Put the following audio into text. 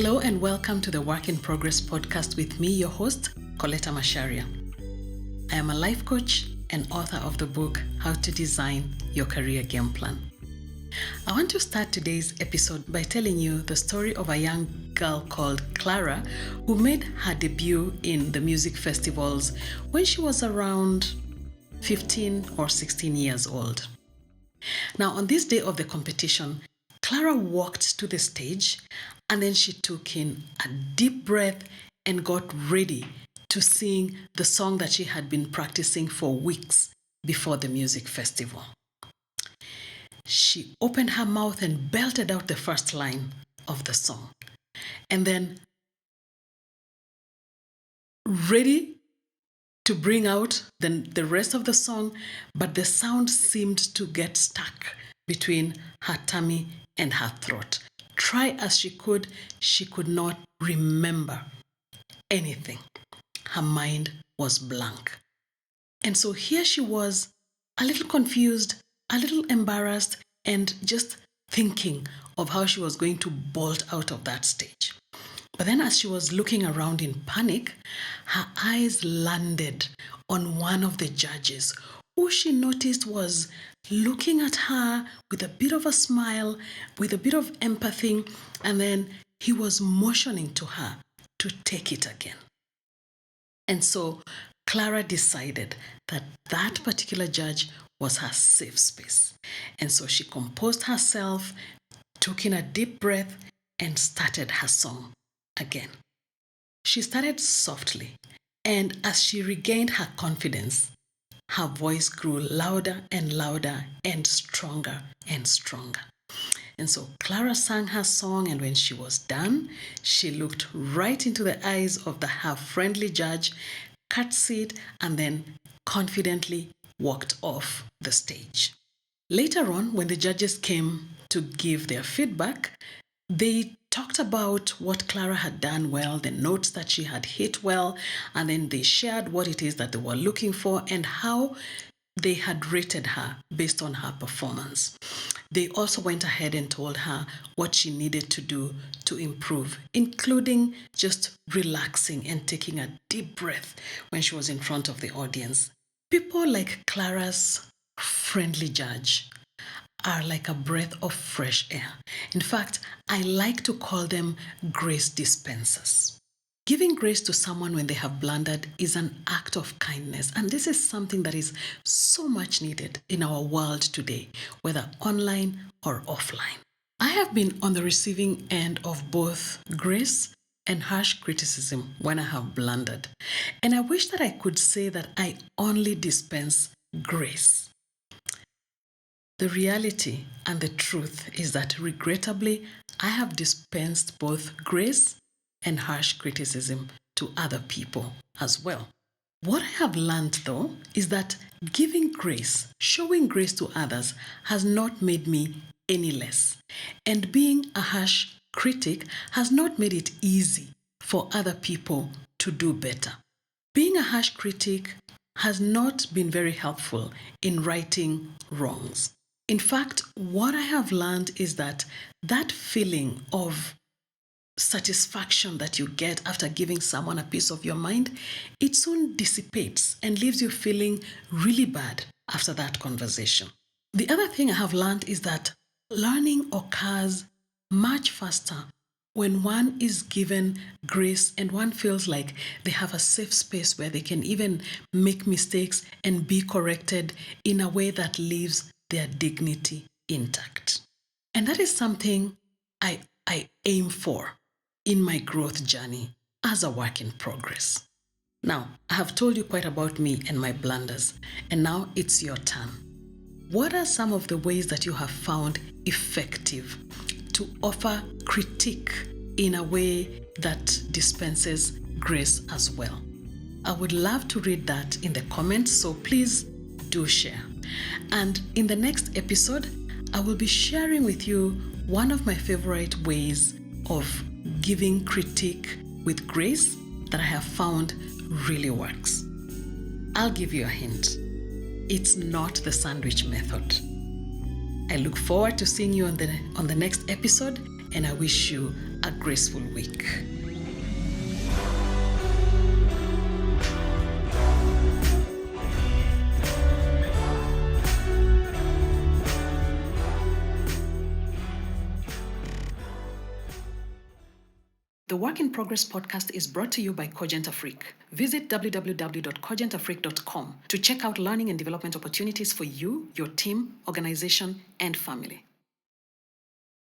Hello and welcome to the Work in Progress podcast with me, your host, Colleta Macharia. I am a life coach and author of the book, How to Design Your Career Game Plan. I want to start today's episode by telling you the story of a young girl called Clara who made her debut in the music festivals when she was around 15 or 16 years old. Now, on this day of the competition, Clara walked to the stage and then she took in a deep breath and got ready to sing the song that she had been practicing for weeks before the music festival. She opened her mouth and belted out the first line of the song. And then, ready to bring out the rest of the song, but the sound seemed to get stuck between her tummy and her throat. Try as she could not remember anything. Her mind was blank. And so here she was, a little confused, a little embarrassed, and just thinking of how she was going to bolt out of that stage. But then as she was looking around in panic, her eyes landed on one of the judges, who she noticed was looking at her with a bit of a smile, with a bit of empathy, and then he was motioning to her to take it again. And so Clara decided that that particular judge was her safe space. And so she composed herself, took in a deep breath, and started her song again. She started softly, and as she regained her confidence, her voice grew louder and louder and stronger and stronger. And so Clara sang her song, and when she was done, she looked right into the eyes of her friendly judge, curtsied, and then confidently walked off the stage. Later on, when the judges came to give their feedback, they talked about what Clara had done well, the notes that she had hit well, and then they shared what it is that they were looking for and how they had rated her based on her performance. They also went ahead and told her what she needed to do to improve, including just relaxing and taking a deep breath when she was in front of the audience. People like Clara's friendly judge are like a breath of fresh air. In fact, I like to call them grace dispensers. Giving grace to someone when they have blundered is an act of kindness, and this is something that is so much needed in our world today, whether online or offline. I have been on the receiving end of both grace and harsh criticism when I have blundered, and I wish that I could say that I only dispense grace. The reality and the truth is that, regrettably, I have dispensed both grace and harsh criticism to other people as well. What I have learned, though, is that giving grace, showing grace to others, has not made me any less. And being a harsh critic has not made it easy for other people to do better. Being a harsh critic has not been very helpful in righting wrongs. In fact, what I have learned is that feeling of satisfaction that you get after giving someone a piece of your mind, it soon dissipates and leaves you feeling really bad after that conversation. The other thing I have learned is that learning occurs much faster when one is given grace and one feels like they have a safe space where they can even make mistakes and be corrected in a way that leaves their dignity intact. And that is something I aim for in my growth journey as a work in progress. Now, I have told you quite about me and my blunders, and now it's your turn. What are some of the ways that you have found effective to offer critique in a way that dispenses grace as well? I would love to read that in the comments, so please do share. And in the next episode, I will be sharing with you one of my favorite ways of giving critique with grace that I have found really works. I'll give you a hint. It's not the sandwich method. I look forward to seeing you on the next episode, and I wish you a graceful week. The Work in Progress podcast is brought to you by Cogent Afrique. Visit www.cogentafrique.com to check out learning and development opportunities for you, your team, organization, and family.